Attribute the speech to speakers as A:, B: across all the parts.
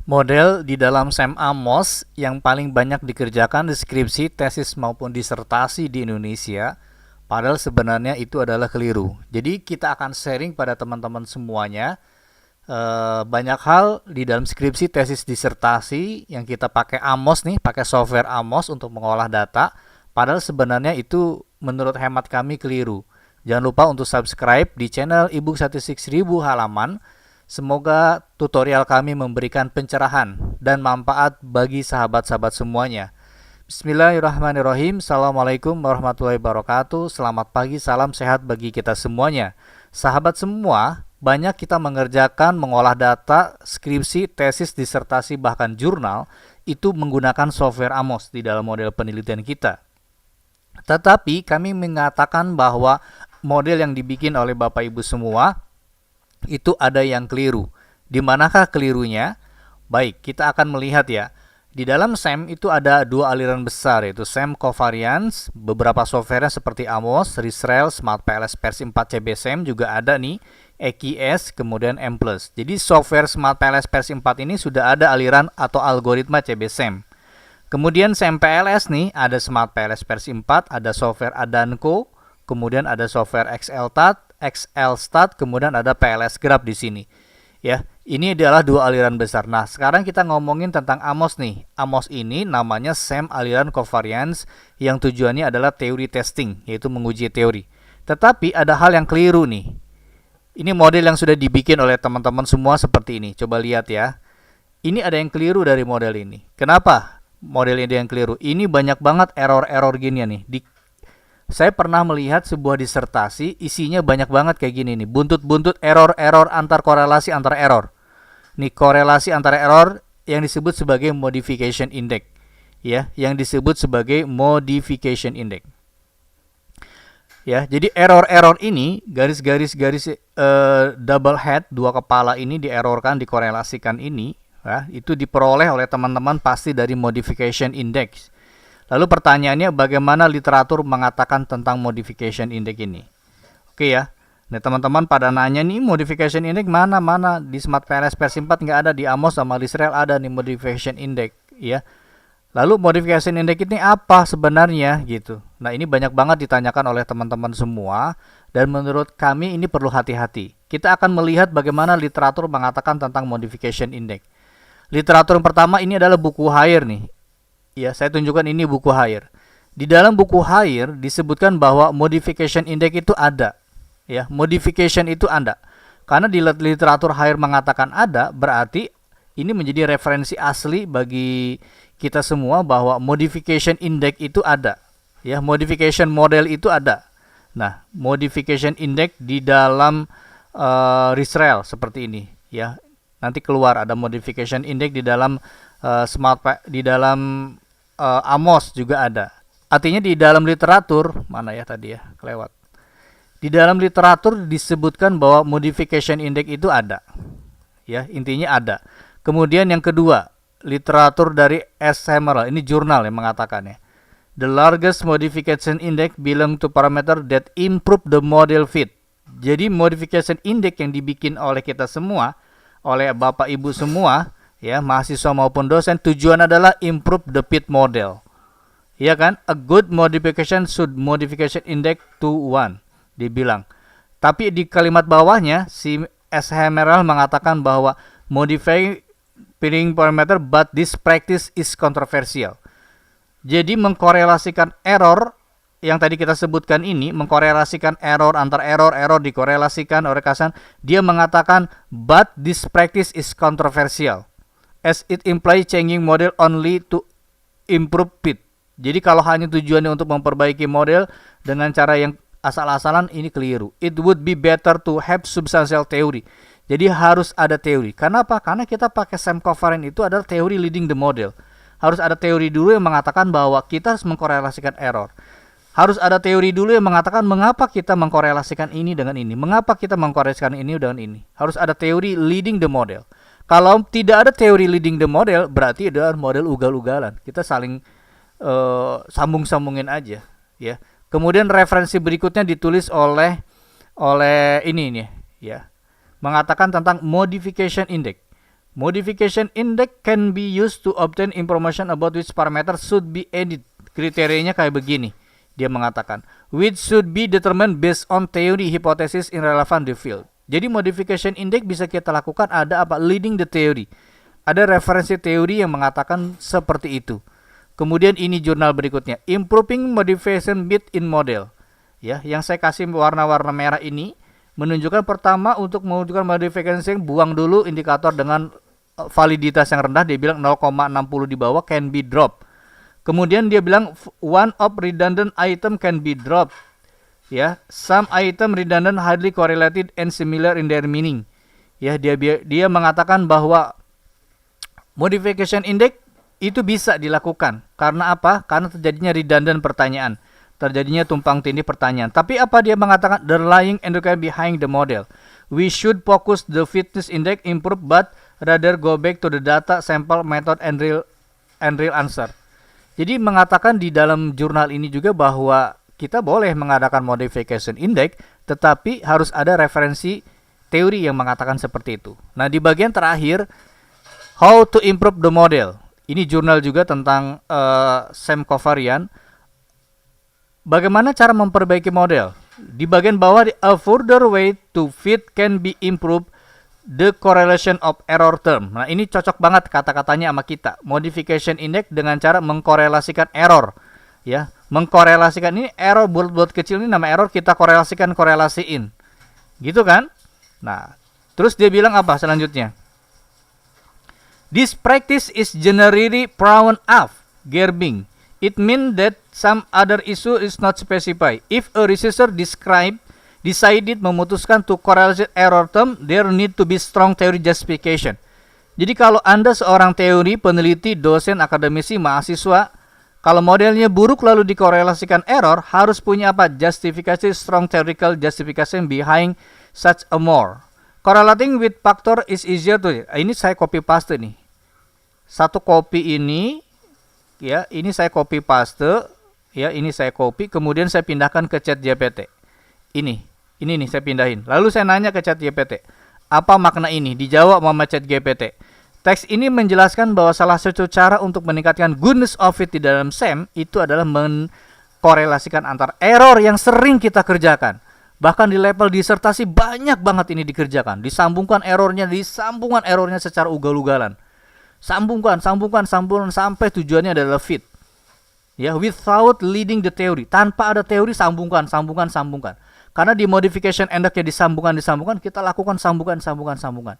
A: Model di dalam SEM AMOS yang paling banyak dikerjakan di skripsi, tesis maupun disertasi di Indonesia, padahal sebenarnya itu adalah keliru. Jadi kita akan sharing pada teman-teman semuanya banyak hal di dalam skripsi, tesis, disertasi yang kita pakai AMOS nih, pakai software AMOS untuk mengolah data, padahal sebenarnya itu menurut hemat kami keliru. Jangan lupa untuk subscribe di channel ebook statistik 1000 halaman. Semoga tutorial kami memberikan pencerahan dan manfaat bagi sahabat-sahabat semuanya. Bismillahirrahmanirrahim. Assalamualaikum warahmatullahi wabarakatuh. Selamat pagi, salam sehat bagi kita semuanya. Sahabat semua, banyak kita mengerjakan mengolah data, skripsi, tesis, disertasi, bahkan jurnal itu menggunakan software AMOS di dalam model penelitian kita. Tetapi kami mengatakan bahwa model yang dibikin oleh Bapak Ibu semua itu ada yang keliru. Di manakah kelirunya? Baik, kita akan melihat ya. Di dalam SEM itu ada dua aliran besar, yaitu SEM Covariance, beberapa software seperti AMOS, Risrel, Smart PLS versi 4 CBSEM juga ada nih, EQS, kemudian M+. Jadi software Smart PLS versi 4 ini sudah ada aliran atau algoritma CBSEM. Kemudian SEM PLS nih, ada Smart PLS versi 4, ada software Adanko, kemudian ada software XLStat, kemudian ada PLS Graph di sini. Ya, ini adalah dua aliran besar. Nah, sekarang kita ngomongin tentang AMOS nih. AMOS ini namanya SEM aliran covariance yang tujuannya adalah teori testing, yaitu menguji teori. Tetapi ada hal yang keliru nih. Ini model yang sudah dibikin oleh teman-teman semua seperti ini. Coba lihat ya. Ini ada yang keliru dari model ini. Kenapa model ini yang keliru? Ini banyak banget error-error gini nih. Saya pernah melihat sebuah disertasi, isinya banyak banget kayak gini nih, buntut-buntut error-error antar korelasi antar error. Nih korelasi antara error yang disebut sebagai modification index, ya, yang disebut sebagai modification index. Ya, jadi error-error ini garis-garis double head, dua kepala ini dierrorkan, dikorelasikan ini, ya, itu diperoleh oleh teman-teman pasti dari modification index. Lalu pertanyaannya, bagaimana literatur mengatakan tentang modification index ini? Oke ya. Nah, teman-teman pada nanya nih, modification index mana di Smart PLS versi 4 nggak ada, di AMOS sama Risrel ada nih modification index, ya. Lalu modification index ini apa sebenarnya gitu. Nah, ini banyak banget ditanyakan oleh teman-teman semua dan menurut kami ini perlu hati-hati. Kita akan melihat bagaimana literatur mengatakan tentang modification index. Literatur yang pertama ini adalah buku Haier nih. Ya, saya tunjukkan ini buku Haier. Di dalam buku Haier disebutkan bahwa modification index itu ada. Ya, modification itu ada. Karena di literatur Haier mengatakan ada, berarti ini menjadi referensi asli bagi kita semua bahwa modification index itu ada. Ya, modification model itu ada. Nah, modification index di dalam Risrel seperti ini, ya. Nanti keluar ada modification index di dalam di dalam AMOS juga ada. Artinya di dalam literatur, mana ya tadi ya, kelewat. Di dalam literatur disebutkan bahwa modification index itu ada. Ya, intinya ada. Kemudian yang kedua, literatur dari S. Hammerl, ini jurnal yang mengatakannya. The largest modification index belong to parameter that improve the model fit. Jadi modification index yang dibikin oleh kita semua, oleh Bapak Ibu semua, ya, mahasiswa maupun dosen, tujuan adalah improve the fit model. Ya kan? A good modification should modification index to 1, dibilang. Tapi di kalimat bawahnya si S. Hammerl mengatakan bahwa modify fitting parameter but this practice is controversial. Jadi mengkorelasikan error yang tadi kita sebutkan ini, mengkorelasikan error antar error dikorelasikan oleh Kasan, dia mengatakan but this practice is controversial as it implies changing model only to improve fit. Jadi kalau hanya tujuannya untuk memperbaiki model dengan cara yang asal-asalan, ini keliru. It would be better to have substantial theory. Jadi harus ada teori. Kenapa? Karena kita pakai SEM covariance itu adalah teori leading the model. Harus ada teori dulu yang mengatakan bahwa kita harus mengkorelasikan error. Harus ada teori dulu yang mengatakan mengapa kita mengkorelasikan ini dengan ini. Mengapa kita mengkorelasikan ini dengan ini. Harus ada teori leading the model. Kalau tidak ada teori leading the model, berarti adalah model ugal-ugalan. Kita saling sambung-sambungin aja, ya. Kemudian referensi berikutnya ditulis oleh ini nih, ya. Mengatakan tentang modification index. Modification index can be used to obtain information about which parameter should be added. Kriterianya kayak begini. Dia mengatakan, which should be determined based on theory hypothesis in relevant field. Jadi modification index bisa kita lakukan ada apa? Leading the theory. Ada referensi teori yang mengatakan seperti itu. Kemudian ini jurnal berikutnya, improving modification bit in model. Ya, yang saya kasih warna-warna merah ini menunjukkan pertama untuk menunjukkan modification, buang dulu indikator dengan validitas yang rendah, dia bilang 0,60 di bawah can be dropped. Kemudian dia bilang one of redundant item can be dropped. Ya, some item redundant highly correlated and similar in their meaning. Ya, dia mengatakan bahwa modification index itu bisa dilakukan. Karena apa? Karena terjadinya redundant pertanyaan. Terjadinya tumpang tindih pertanyaan. Tapi apa dia mengatakan? The lying endocrine behind the model. We should focus the fitness index improve but rather go back to the data, sample, method, and real answer. Jadi mengatakan di dalam jurnal ini juga bahwa kita boleh mengadakan modification index, tetapi harus ada referensi teori yang mengatakan seperti itu. Nah, di bagian terakhir, how to improve the model. Ini jurnal juga tentang Sam Kovarian. Bagaimana cara memperbaiki model? Di bagian bawah, a further way to fit can be improved the correlation of error term. Nah, ini cocok banget kata-katanya sama kita. Modification index dengan cara mengkorelasikan error. Ya, mengkorelasikan ini error bulat-bulat kecil ini nama error, kita korelasiin. Gitu kan? Nah, terus dia bilang apa selanjutnya? This practice is generally frowned of Gerbing. It means that some other issue is not specified. If a researcher decided memutuskan to correlate error term, there need to be strong theory justification. Jadi kalau Anda seorang teori, peneliti, dosen, akademisi, mahasiswa, kalau modelnya buruk lalu dikorelasikan error, harus punya apa? Justifikasi, strong theoretical justification behind such a more. Correlating with factor is easier to. Ini saya copy paste nih. Satu copy ini, ya, ini saya copy paste, ya, ini saya copy, kemudian saya pindahkan ke ChatGPT. Ini nih saya pindahin. Lalu saya nanya ke ChatGPT, apa makna ini? Dijawab sama ChatGPT. Teks ini menjelaskan bahwa salah satu cara untuk meningkatkan goodness of it di dalam SAM itu adalah mengkorelasikan antar error yang sering kita kerjakan. Bahkan di level disertasi banyak banget ini dikerjakan. Disambungkan errornya secara ugal-ugalan. Sambungkan sampai tujuannya adalah fit. Ya, without leading the theory. Tanpa ada teori sambungkan. Karena di modification index-nya disambungkan, kita lakukan sambungan.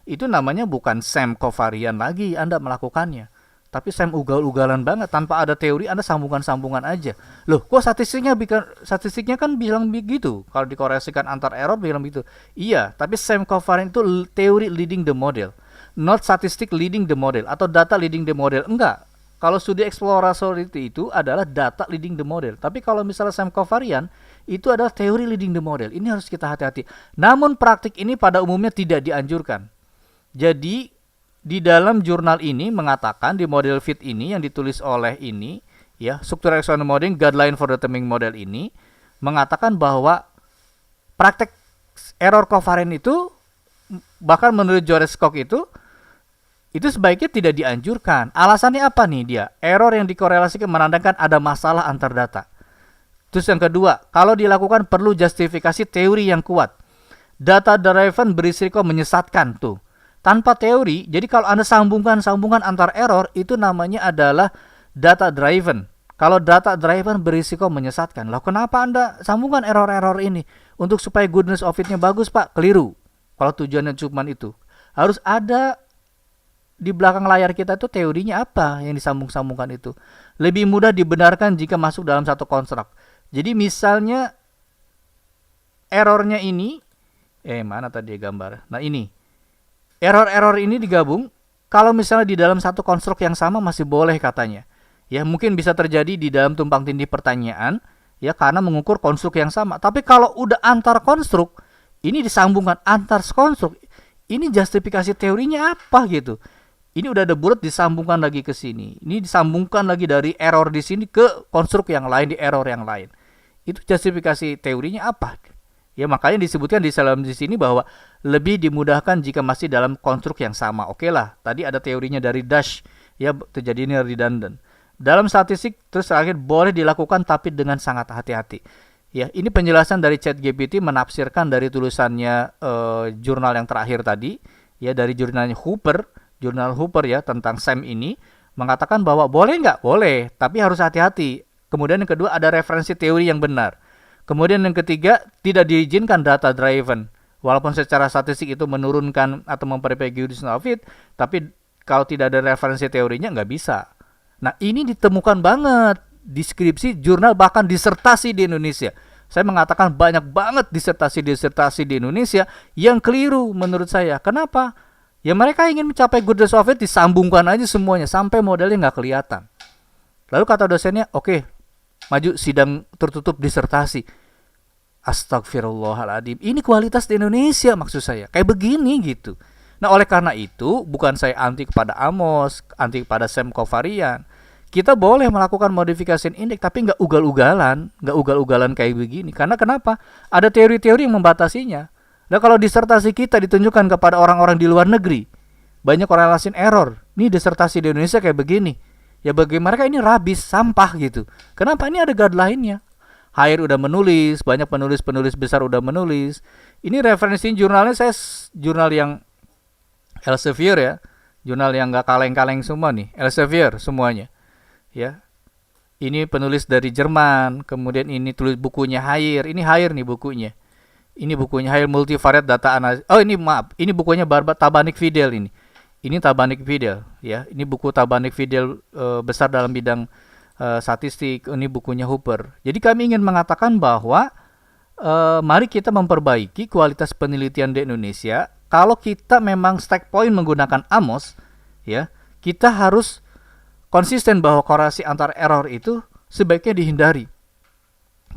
A: Itu namanya bukan Sam Kovarian lagi Anda melakukannya, tapi Sam ugal-ugalan banget, tanpa ada teori Anda sambungan aja. Loh, kok statistiknya kan bilang begitu, kalau dikorelasikan antar error bilang begitu. Iya, tapi Sam Kovarian itu teori leading the model, not statistic leading the model atau data leading the model. Enggak. Kalau studi exploratory itu adalah data leading the model. Tapi kalau misalnya Sam Kovarian itu adalah teori leading the model. Ini harus kita hati-hati. Namun praktik ini pada umumnya tidak dianjurkan. Jadi di dalam jurnal ini mengatakan di model fit ini yang ditulis oleh ini, ya, Structural Exponential Modeling Guideline for Determining Model ini mengatakan bahwa praktek error covariant itu, bahkan menurut George Cook itu sebaiknya tidak dianjurkan. Alasannya apa nih dia? Error yang dikorelasikan menandakan ada masalah antar data. Terus yang kedua, kalau dilakukan perlu justifikasi teori yang kuat. Data driven berisiko menyesatkan tuh. Tanpa teori, jadi kalau Anda sambungan antar error, itu namanya adalah data driven. Kalau data driven berisiko menyesatkan. Loh, kenapa Anda sambungkan error-error ini? Untuk supaya goodness of it-nya bagus, Pak. Keliru. Kalau tujuannya cuma itu. Harus ada di belakang layar kita itu teorinya apa yang disambung-sambungkan itu. Lebih mudah dibenarkan jika masuk dalam satu konstruk. Jadi misalnya errornya ini, mana tadi gambar? Nah, ini. Error-error ini digabung, kalau misalnya di dalam satu konstruk yang sama masih boleh katanya. Ya, mungkin bisa terjadi di dalam tumpang tindih pertanyaan, ya, karena mengukur konstruk yang sama. Tapi kalau udah antar konstruk, ini disambungkan antar konstruk. Ini justifikasi teorinya apa gitu. Ini udah ada bulat disambungkan lagi ke sini. Ini disambungkan lagi dari error di sini ke konstruk yang lain di error yang lain. Itu justifikasi teorinya apa? Ya, makanya disebutkan di sini bahwa lebih dimudahkan jika masih dalam konstruk yang sama. Oke lah, tadi ada teorinya dari Dash, ya terjadinya redundant. Dalam statistik terus terakhir boleh dilakukan tapi dengan sangat hati-hati. Ya, ini penjelasan dari ChatGPT menafsirkan dari tulisannya jurnal yang terakhir tadi, ya dari jurnalnya jurnal Hooper ya tentang SAM ini mengatakan bahwa boleh nggak? Boleh, tapi harus hati-hati. Kemudian yang kedua ada referensi teori yang benar. Kemudian yang ketiga, tidak diizinkan data driven. Walaupun secara statistik itu menurunkan atau memperbaiki conditional fit, tapi kalau tidak ada referensi teorinya nggak bisa. Nah, ini ditemukan banget di skripsi, jurnal, bahkan disertasi di Indonesia. Saya mengatakan banyak banget disertasi di Indonesia yang keliru menurut saya. Kenapa? Ya mereka ingin mencapai goodness of it, disambungkan aja semuanya sampai modelnya nggak kelihatan. Lalu kata dosennya, oke, maju sidang tertutup disertasi. Astagfirullahaladzim, ini kualitas di Indonesia maksud saya, kayak begini gitu. Nah oleh karena itu, bukan saya anti kepada Amos, anti kepada Sam Kovarian. Kita boleh melakukan modifikasi indeks, tapi nggak ugal-ugalan kayak begini. Karena kenapa? Ada teori-teori yang membatasinya. Nah kalau disertasi kita ditunjukkan kepada orang-orang di luar negeri, banyak korelasi error. Nih disertasi di Indonesia kayak begini. Ya bagi mereka ini rabis, sampah gitu. Kenapa? Ini ada guideline-nya. Hire udah menulis, banyak penulis-penulis besar udah menulis. Ini referensi jurnalnya saya jurnal yang Elsevier ya. Jurnal yang gak kaleng-kaleng semua nih. Elsevier semuanya. Ya. Ini penulis dari Jerman, kemudian ini tulis bukunya Hire. Ini Hire nih bukunya. Ini bukunya Hire Multivariate Data Analysis. Oh ini maaf, ini bukunya Tabanik Fidel ini. Ini Tabanik Fidel ya. Ini buku Tabanik Fidel besar dalam bidang statistik. Ini bukunya Hooper. Jadi kami ingin mengatakan bahwa mari kita memperbaiki kualitas penelitian di Indonesia. Kalau kita memang stack point menggunakan Amos, ya kita harus konsisten bahwa korelasi antar error itu sebaiknya dihindari.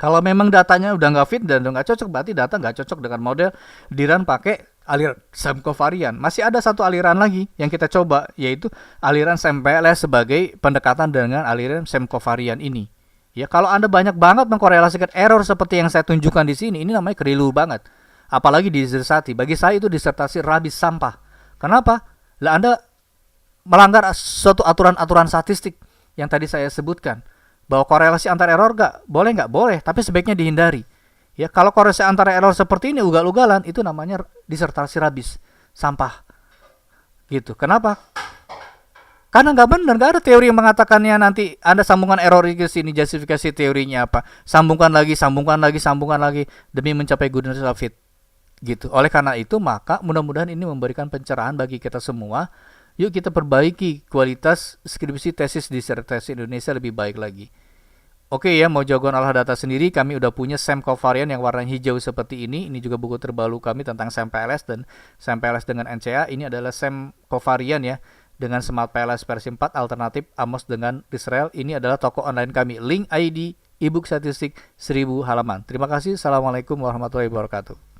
A: Kalau memang datanya udah nggak fit dan udah nggak cocok, berarti data nggak cocok dengan model, dirun pakai aliran SAM covariant. Masih ada satu aliran lagi yang kita coba, yaitu aliran SAM-PLS sebagai pendekatan dengan aliran SAM covariant ini. Ya, kalau Anda banyak banget mengkorelasikan error seperti yang saya tunjukkan di sini, ini namanya keliru banget. Apalagi disertasi. Bagi saya itu disertasi rabis sampah. Kenapa? Lah Anda melanggar suatu aturan-aturan statistik yang tadi saya sebutkan. Bahwa korelasi antar error nggak boleh, tapi sebaiknya dihindari. Ya, kalau korelasi antara error seperti ini ugal-ugalan, itu namanya disertasi rabis, sampah. Gitu. Kenapa? Karena nggak benar, nggak ada teori yang mengatakannya nanti Anda sambungkan error ke sini, justifikasi teorinya apa? Sambungkan lagi demi mencapai goodness of it. Gitu. Oleh karena itu, maka mudah-mudahan ini memberikan pencerahan bagi kita semua. Yuk kita perbaiki kualitas skripsi tesis disertasi Indonesia lebih baik lagi. Oke ya, mau jagoan olah data sendiri, kami udah punya SAM covariant yang warna hijau seperti ini. Ini juga buku terbaru kami tentang SAM-PLS dan SAM-PLS dengan NCA. Ini adalah SAM covariant ya, dengan Smart PLS versi 4 alternatif Amos dengan Israel. Ini adalah toko online kami. Link ID ebook statistik 1000 halaman. Terima kasih. Assalamualaikum warahmatullahi wabarakatuh.